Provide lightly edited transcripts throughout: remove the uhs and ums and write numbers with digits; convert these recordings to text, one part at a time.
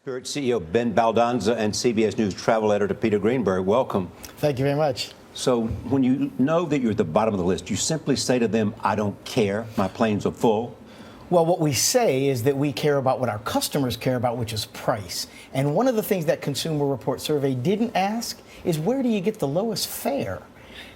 Spirit CEO Ben Baldanza and CBS News travel editor Peter Greenberg, welcome. Thank you very much. So when you know that you're at the bottom of the list, you simply say to them, I don't care, my planes are full? Well, what we say is that we care about what our customers care about, which is price. And one of the things that Consumer Report survey didn't ask is where do you get the lowest fare?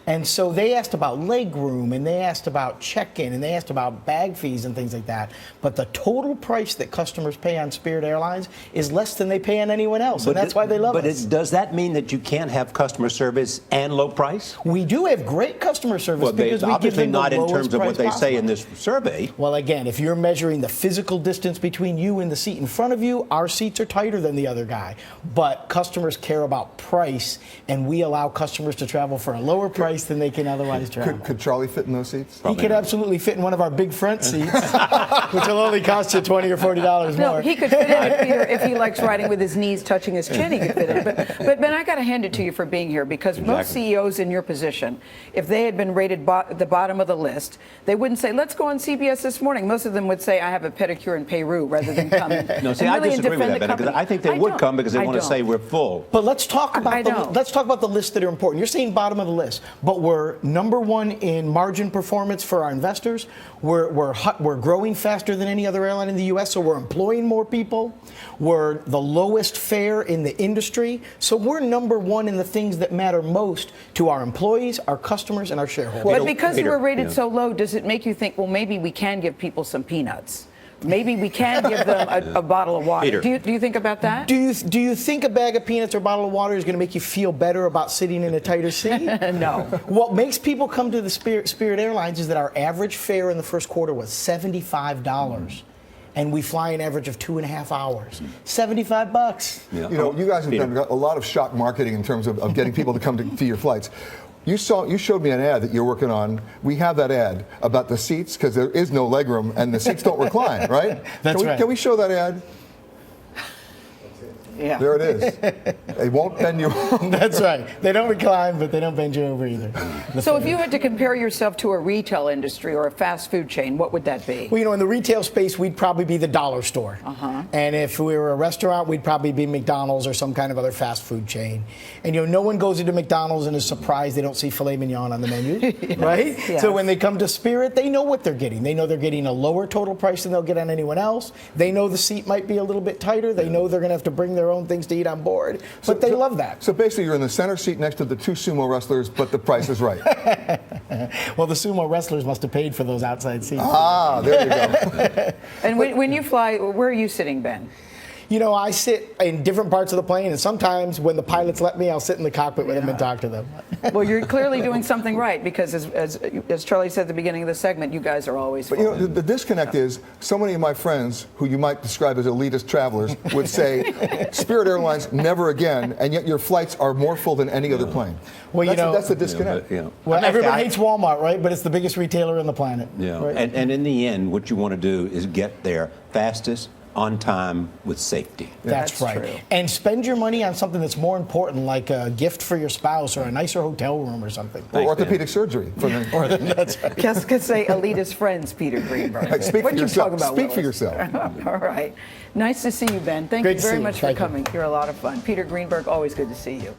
And so they asked about legroom, and they asked about check-in, and they asked about bag fees and things like that. But the total price that customers pay on Spirit Airlines is less than they pay on anyone else, and that's why they love us. But does that mean that you can't have customer service and low price? We do have great customer service because we give obviously them the not in lowest terms of what they price say in possible. this survey. Well, again, if you're measuring the physical distance between you and the seat in front of you, our seats are tighter than the other guy. But customers care about price, and we allow customers to travel for a lower price than they can otherwise travel. Could Charlie fit in those seats? He could absolutely fit in one of our big front seats, which will only cost you $20 or $40 more. No, he could fit in, Peter, if he likes riding with his knees touching his chin, he could fit in. But Ben, I got to hand it to you for being here, because most CEOs in your position, if they had been rated at the bottom of the list, they wouldn't say, let's go on CBS This Morning. Most of them would say, I have a pedicure in Peru, rather than come in. No, see, I disagree with that, Ben, because I think they would come because they want to say we're full. But let's talk about the lists that are important. You're saying bottom of the list, but we're number one in margin performance for our investors. We're growing faster than any other airline in the U.S., so we're employing more people. We're the lowest fare in the industry. So we're number one in the things that matter most to our employees, our customers, and our shareholders. But because you were rated so low, does it make you think, well, maybe we can give people some peanuts? Maybe we can give them a bottle of water. Do you think about that? Do you think a bag of peanuts or a bottle of water is going to make you feel better about sitting in a tighter seat? No. What makes people come to the Spirit Airlines is that our average fare in the first quarter was $75. And we fly an average of 2.5 hours. $75. Yeah. You know, you guys have done a lot of shock marketing in terms of getting people to come to your flights. You showed me an ad that you're working on. We have that ad about the seats, because there is no legroom and the seats don't recline, right? That's right. Can we show that ad? Yeah. There it is. They won't bend you over. That's right. They don't recline, but they don't bend you over either. So if you had to compare yourself to a retail industry or a fast food chain, what would that be? Well, you know, in the retail space, we'd probably be the dollar store. And if we were a restaurant, we'd probably be McDonald's or some kind of other fast food chain. And, you know, no one goes into McDonald's and is surprised they don't see filet mignon on the menu, right? Yes. So when they come to Spirit, they know what they're getting. They know they're getting a lower total price than they'll get on anyone else. They know the seat might be a little bit tighter. They know they're going to have to bring their own things to eat on board, but they love that. So basically you're in the center seat next to the two sumo wrestlers, but the price is right. Well, the sumo wrestlers must have paid for those outside seats. Ah, there you go. And when you fly, where are you sitting, Ben? You know, I sit in different parts of the plane, and sometimes when the pilots let me, I'll sit in the cockpit with them and talk to them. Well, you're clearly doing something right, because as Charlie said at the beginning of the segment, you guys are always full. But you know, the disconnect is so many of my friends, who you might describe as elitist travelers, would say, Spirit Airlines, never again, and yet your flights are more full than any other plane. Well, that's the disconnect. Well, everybody hates Walmart, right? But it's the biggest retailer on the planet. Yeah. Right? And in the end, what you want to do is get there fastest, on time, with safety. That's right. True. And spend your money on something that's more important, like a gift for your spouse or a nicer hotel room or something. Or orthopedic surgery. That's right. Just could say elitist friends, Peter Greenberg. Speak for yourself. Speak for yourself. All right. Nice to see you, Ben. Thank you very much for coming. You're a lot of fun. Peter Greenberg, always good to see you.